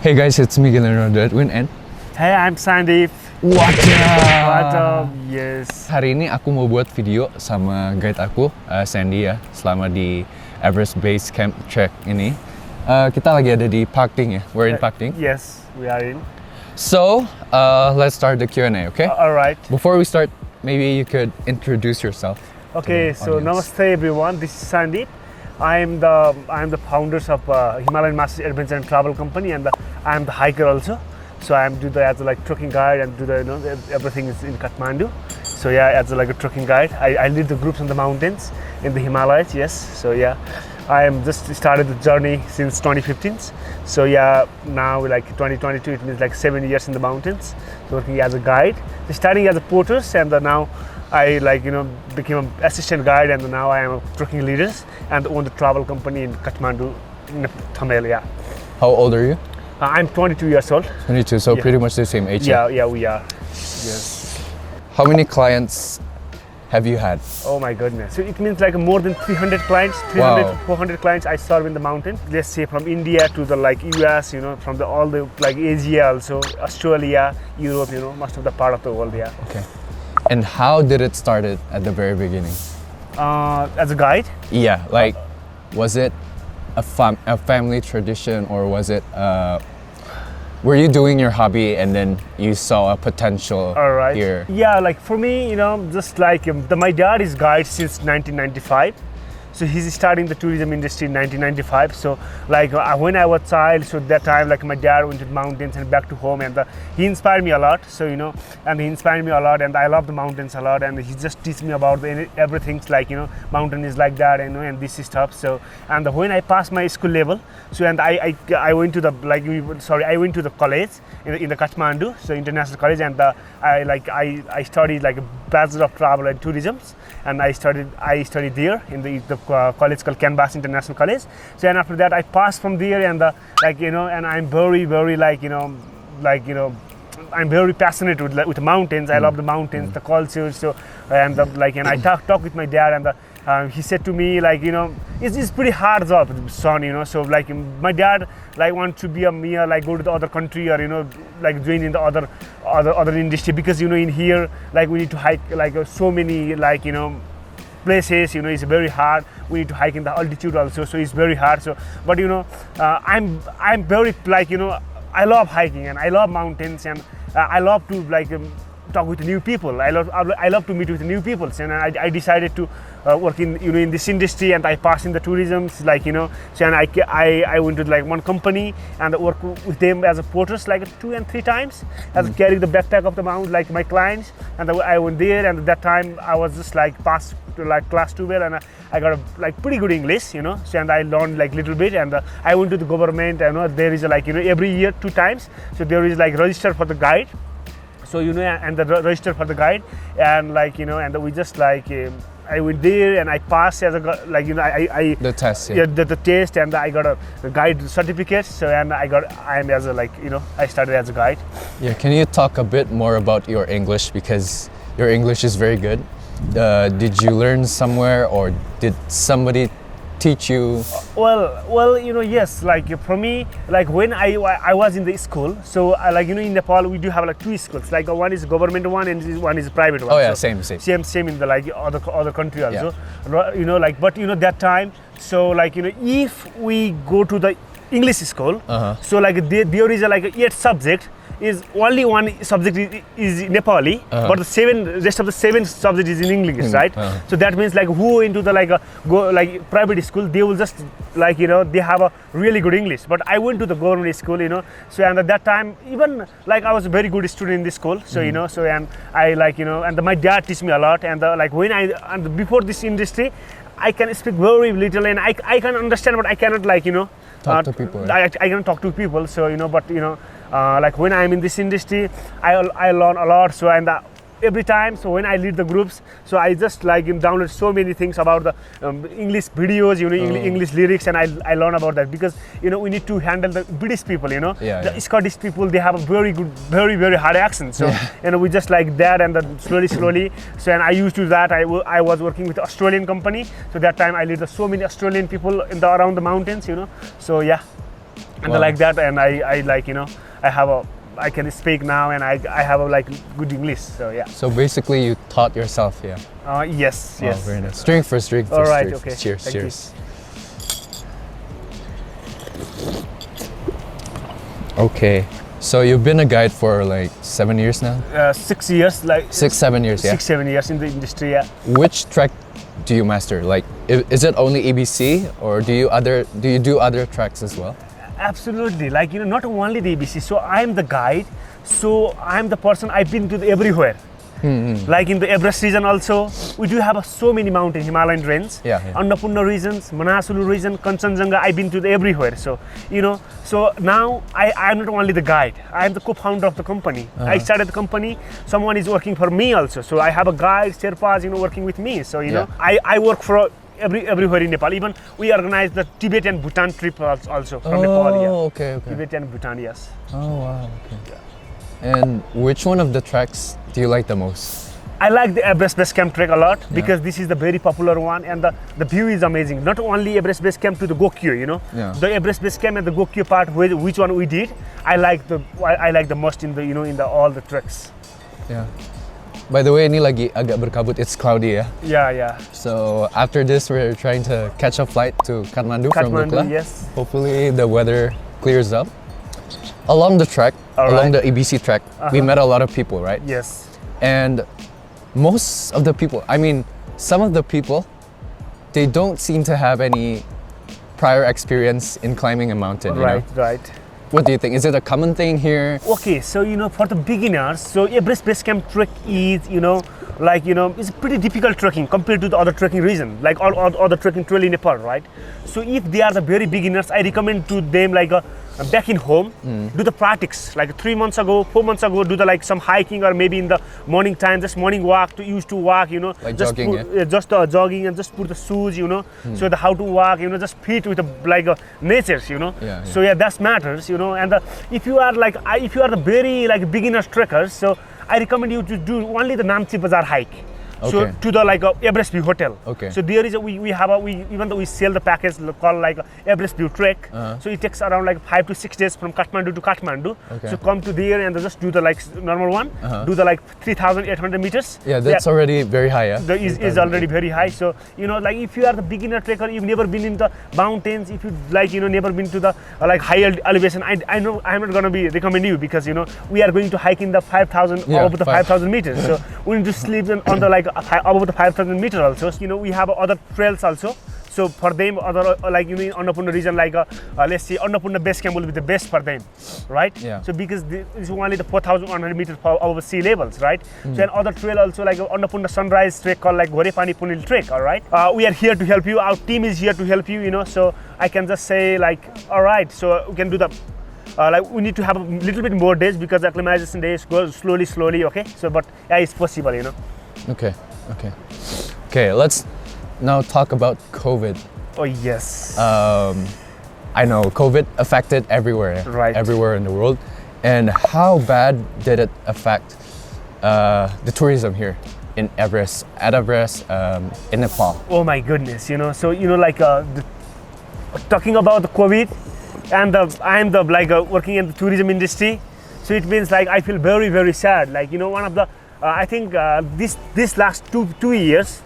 Hey guys, it's me Gillian Redwin and Hey, I'm Sandeep. what What up? Yes. Hari ini aku mau buat video sama guide aku, Sandy ya, selama di Everest Base Camp Trek ini. Kita lagi ada di Pakting ya, we're in Pakting. Yes, we are in. So, let's start the Q&A, okay? All right. Before we start, maybe you could introduce yourself. Okay, the so audience. namaste everyone. This is Sandeep. I am the founders of Himalayan Masters Adventure and Travel Company, and I am the hiker also. So I am do the as a like trekking guide and do the everything is in Kathmandu. So yeah, as a, like a trekking guide, I lead the groups on the mountains in the Himalayas. Yes. So yeah, I am just started the journey since 2015. So yeah, now like 2022, it means like 7 years in the mountains, working as a guide. So starting as a porter, and now I became an assistant guide, and now I am a trekking leader and own the travel company in Kathmandu, in Tamil. Yeah, How old are you? I'm 22 years old. 22, so Yeah. pretty much the same age. Yeah, we are. Yes. How many clients have you had? Oh my goodness. So it means like more than 300 clients, 300 Wow. to 400 clients I serve in the mountain. Let's say from India to the like US, from the all the like Asia also, Australia, Europe, most of the part of the world. Yeah. Okay. And how did it started at the very beginning? As a guide. Yeah, like, was it a family tradition, or was it, were you doing your hobby and then you saw a potential All right. here? Yeah, like for me, just like my dad is guide since 1995. So he's starting the tourism industry in 1995. So like when I was child, so that time like my dad went to the mountains and back to home, and he inspired me a lot. So and he inspired me a lot, and I love the mountains a lot. And he just teach me about everything like mountain is like that, and this is stuff. So and when I passed my school level, so and I went to the I went to the college in the Kathmandu, so international college, and I studied like a Bachelor of Travel and Tourism, and I studied there in the college called Canvas International College. So and after that I passed from there, and and I'm very I'm very passionate with the mountains. I love the mountains, the culture. So and and I talk with my dad, and he said to me it's pretty hard job, son. So my dad want to be go to the other country, or join in the other industry, because in here we need to hike so many places. It's very hard. We need to hike in the altitude also, so it's very hard. So but I'm very I love hiking, and I love mountains, and I love to talk with new people. I love to meet with new people, and I decided to work in this industry, and I passed in the tourism, so and I went to one company and work with them as a porters 2 and 3 times, as carrying the backpack of the mountain my clients, and I went there, and at that time I was just passed to class 12, and I got a pretty good English, so and I learned little bit, and I went to the government. There is every year 2 times, so there is register for the guide. So and the register for the guide, and and we just I went there, and I passed as a I The test, yeah, the test, and I got a guide certificate. So and I am as a I started as a guide. Yeah, can you talk a bit more about your English, because your English is very good. Did you learn somewhere, or did somebody teach you? Well, yes. For me, when I was in the school, so in Nepal we do have 2 schools. One is government one, and one is private one. Oh yeah, so same. in the other country also. But that time, so if we go to the English school, so there is a 8 subject. Is only one subject is Nepali, but the rest of the 7 subject is in English, right? So that means who into the private school, they will just they have a really good English. But I went to the government school, so and at that time even I was a very good student in this school. So so and I and my dad teach me a lot, and when and before this industry, I can speak very little, and I can understand, but I cannot Talk to people, right? I can talk to people. So but when I'm in this industry, I learn a lot. So and every time, so when I lead the groups, so I just download so many things about the English videos, English lyrics, and I learn about that, because we need to handle the British people, the Scottish people, they have a very good, very very hard accent. So we just that, and then slowly. So and I used to that. I was working with Australian company, so that time I lead so many Australian people around the mountains, So yeah. and Wow. like that, and I like, you know, I can speak now, and I have a like good English. So yeah. So basically, you taught yourself, yeah. Yes, Wow, yes. very nice. Drink first, drink first. All right, drink okay. first. Cheers, Thank you. cheers. Okay, so you've been a guide for like 7 years now? 6 years, like 7 years, yeah. 6-7 years in the industry. Yeah. Which track do you master? Like, is it only EBC or do you do other tracks as well? Absolutely, like, you know, not only the ABC. So I'm the guide. So I'm the person. I've been to everywhere. Like in the Everest region also, we do have so many mountains, Himalayan range. Yeah, yeah. Annapurna regions, Manasulu region, Kanchenjunga. I've been to everywhere. So you know, so now I'm not only the guide. I'm the co-founder of the company. I started the company. Someone is working for me also. So I have a guide, Sherpas, you know, working with me. So you know, I work for everywhere in Nepal. Even we organize the Tibet and Bhutan trip also from Nepal. Yeah. Okay, okay. Tibet and Bhutan, yes. Oh, wow, okay. And which one of the tracks do you like the most? I like the Everest Base Camp trek a lot because this is the very popular one, and the view is amazing. Not only Everest Base Camp to the Gokyo, you know, the Everest Base Camp and the Gokyo part, which one we did, I like the most in the, you know, in the all the treks. Yeah. By the way, ini lagi agak berkabut. It's cloudy, yeah. Yeah, yeah. So after this, we're trying to catch a flight to Kathmandu from Kathmandu, Lukla. yes. Hopefully the weather clears up. Along the track, All along right. the EBC track, we met a lot of people, right? Yes. And most of the people, I mean, some of the people, they don't seem to have any prior experience in climbing a mountain. You Right, know? right. What do you think? Is it a common thing here? Okay, so you know, for the beginners, so Everest Base Camp trek is, you know, like, you know, it's pretty difficult trekking compared to the other trekking region, like all other trekking trail in Nepal, right? So if they are the very beginners, I recommend to them like back in home, do the practice, like 3 months ago, 4 months ago, do the like some hiking, or maybe in the morning time, just morning walk to use to walk, you know, Like just jogging, put, just jogging, and just put the shoes, you know, so the how to walk, you know, just fit with the like natures, you know. Yeah, yeah. So yeah, that matters, you know. And if you are like if you are the very like beginner trekkers, so I recommend you to do only the Namche Bazaar hike. So Okay. to the like Everest View Hotel. Okay. So there is we even though we sell the package called like Everest View Trek. So it takes around like 5 to 6 days from Kathmandu to Kathmandu. Okay. So come to there and just do the like normal one. Do the like 3,800 meters. Yeah, that's already very high, yeah? The is already very high. So you know, like if you are the beginner trekker, you've never been in the mountains, if you like, you know, never been to the like high elevation, I know I'm not gonna be recommend you, because you know we are going to hike in the 5,000 Yeah, over the 5,000 meters. So we need to sleep on the like above the 5,000 meters also. So, you know, we have other trails also. So for them, other like, you know, in Annapurna region, like let's say Annapurna Base Camp will be the best for them, right? Yeah. So because this is only the 4,100 meters above sea levels, right? So another trail also like Annapurna Sunrise Trek called like Gorepani Punil Trek, all right? We are here to help you. Our team is here to help you, you know. So I can just say like, all right, so we can do the like we need to have a little bit more days because the acclimatization days go slowly, okay? So but yeah, it's possible, you know. Okay, let's now talk about COVID. Oh yes. I know COVID affected everywhere, Right. everywhere in the world. And how bad did it affect the tourism here in Everest, at Everest, in Nepal? Oh my goodness, you know. So you know, like talking about the COVID, and I'm the like working in the tourism industry. So it means like I feel very sad. Like, you know, one of the I think this last two years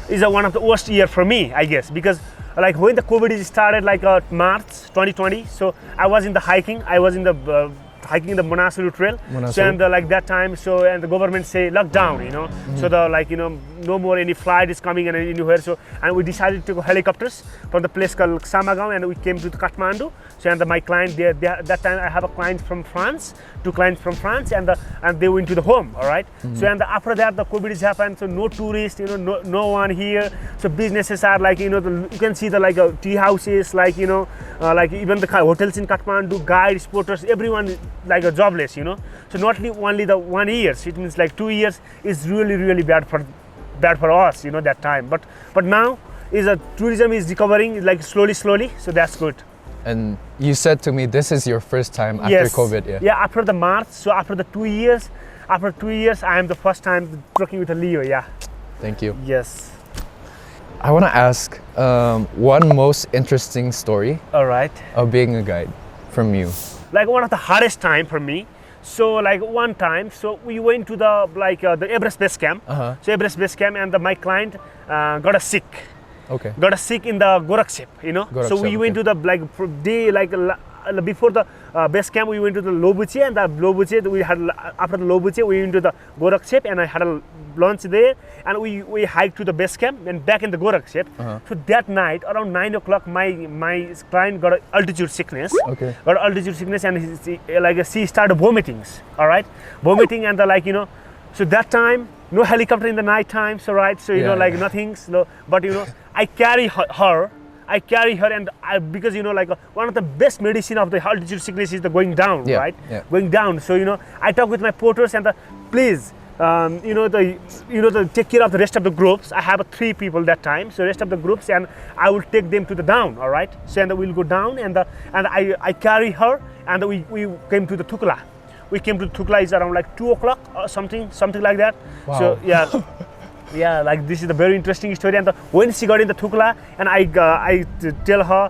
is one of the worst year for me, I guess, because like when the COVID started, like March 2020. So I was in the hiking. I was in the hiking the Manasulu Trail. So and like that time, so and the government say lockdown, you know. So the like, you know, no more any flight is coming and anywhere. So and we decided to go helicopters from the place called Samagaon, and we came to Kathmandu. So and my client there, that time I have a client from France, 2 clients from France, and they went to the home, all right. So and after that the COVID has happened, so no tourists, you know, no one here. So businesses are like, you know, you can see the like tea houses, like, you know, like even the hotels in Kathmandu, guides, porters, everyone like a jobless, you know. So not only the 1 year, so it means like 2 years is really bad for us, you know, that time. But now is tourism is recovering like slowly, so that's good. And you said to me, this is your first time after Yes. COVID, yeah? Yeah, after the March, so after the 2 years, I am the first time working with a Leo, yeah. Thank you. Yes. I want to ask one most interesting story All right. of being a guide. from you? Like one of the hardest time for me. So like one time, so we went to the the Everest Base Camp. So Everest Base Camp, and my client got a sick. Okay. Got a sick in the Gorakshep, you know. So we went to the day before the base camp. We went to the Lobuche, and the Lobuche we had after the Lobuche we went to the Gorakshep, and I had a lunch there, and we hiked to the base camp and back in the Gorakshep. So that night around 9 o'clock, my client got altitude sickness. Okay. Got altitude sickness, and she started vomiting. All right, vomiting, and so that time no helicopter in the night time. So right, so nothing. So, but I carry her. And because one of the best medicine of the altitude sickness is the going down, right? Yeah. Going down. So I talk with my porters and please, take care of the rest of the groups. I have 3 people that time, so rest of the groups, and I will take them to the down. All right. So and we'll go down, and I carry her, and we came to the Tukla. We came to Tukla is around like 2 o'clock or something like that. Wow. So yeah. Yeah, like this is a very interesting story. And when she got in the Tukla, and I tell her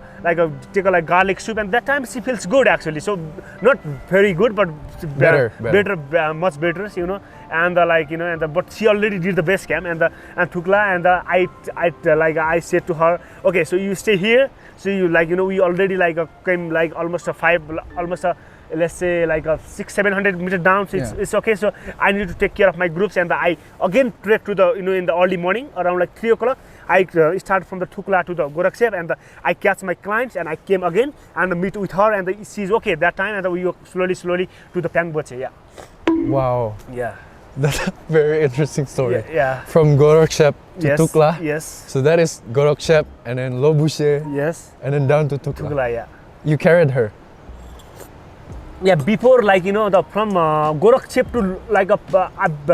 take a garlic soup, and that time she feels good actually. So not very good, but better. Much better, And but she already did the base camp and Tukla, and I said to her, okay, so you stay here. So you we already came almost let's say like a 600-700 meters down, so it's okay. So I need to take care of my groups, and I again trek to the in the early morning around like 3 o'clock. I start from the Tukla to the Gorakshep, and I catch my clients, and I came again and meet with her, and she's okay that time, and we slowly to the Pangboche. Yeah. Wow. Yeah. That's a very interesting story. Yeah. From Gorakshep to Tukla. Yes. So that is Gorakshep, and then Lobuche. Yes. And then down to Tukla. Tukla, yeah. You carried her. Yeah, before from Gorakshep to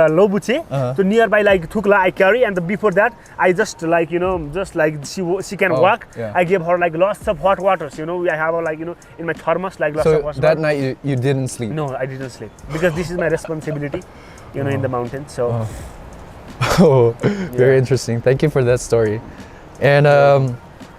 Lobuche, so nearby Tukla I carry, and before that I just she can walk. Yeah. I give her lots of hot waters. I have her in my thermos lots of water. So that night you didn't sleep. No, I didn't sleep because this is my responsibility, in the mountains. So. Very interesting. Thank you for that story. And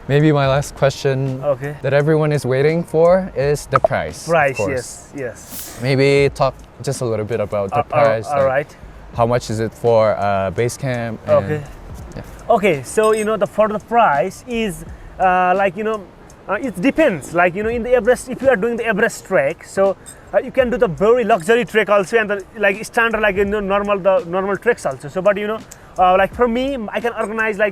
maybe my last question that everyone is waiting for is the price. Price, yes. Maybe talk just a little bit about the price. All right. How much is it for base camp? Okay. Okay, so for the price is it depends. In the Everest, if you are doing the Everest trek, so you can do the very luxury trek also, and the standard normal treks also. So, but for me, I can organize I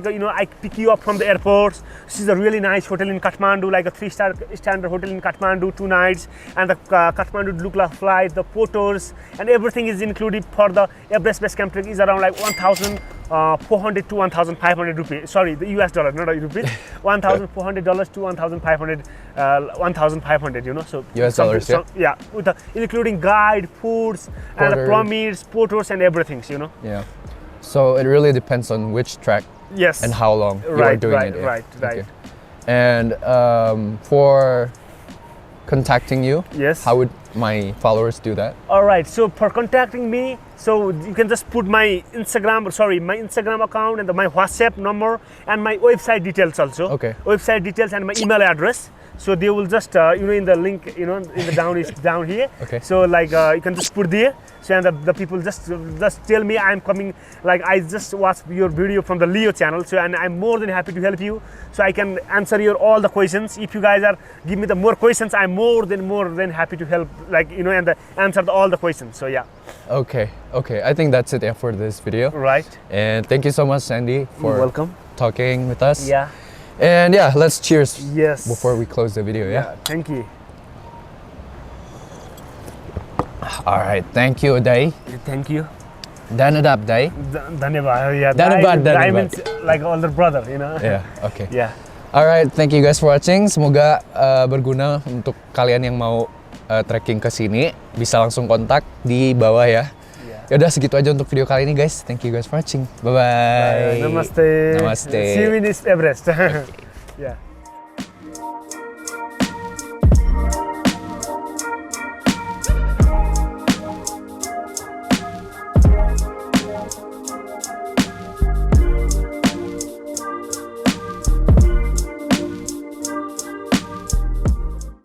pick you up from the airport. This is a really nice hotel in Kathmandu, like a 3-star standard hotel in Kathmandu, 2 nights, and the Kathmandu Lukla flight, the photos, and everything is included for the Everest Base Camp trek is around 1,400 to 1,500 rupees. Sorry, the US dollar, not rupees. $1,400 to 1,500, 1,500. So US dollars, yeah, with including guide, foods, and the pyramids, photos, and everything. Yeah. So it really depends on which track. Yes. And how long you are doing it. Right. Okay. And for contacting you, how would my followers do that? All right. So for contacting me, so you can just put my Instagram account and my WhatsApp number and my website details also. Okay. Website details and my email address. So they will just in the link in the down is down here. Okay. So you can just put there. So and the people just tell me I'm coming. I just watched your video from the Leo channel. So and I'm more than happy to help you. So I can answer your all the questions. If you guys give me the more questions, I'm more than happy to help. And answer all the questions. So yeah. Okay. I think that's it for this video. Right. And thank you so much, Sandy, for You're welcome. Talking with us. Yeah. And let's cheers. Yes. Before we close the video. Yeah. Thank you. All right. Thank you, Dai. Thank you. Dhanadab, Dai. Dhanabad. Yeah. Dhanabad. Means like older brother, Yeah. Okay. Yeah. Alright, thank you guys for watching. Semoga berguna untuk kalian yang mau trekking ke sini. Bisa langsung kontak di bawah ya. Yaudah segitu aja untuk video kali ini guys. Thank you guys for watching. Bye bye. Namaste. Namaste. See you in Everest. Yeah.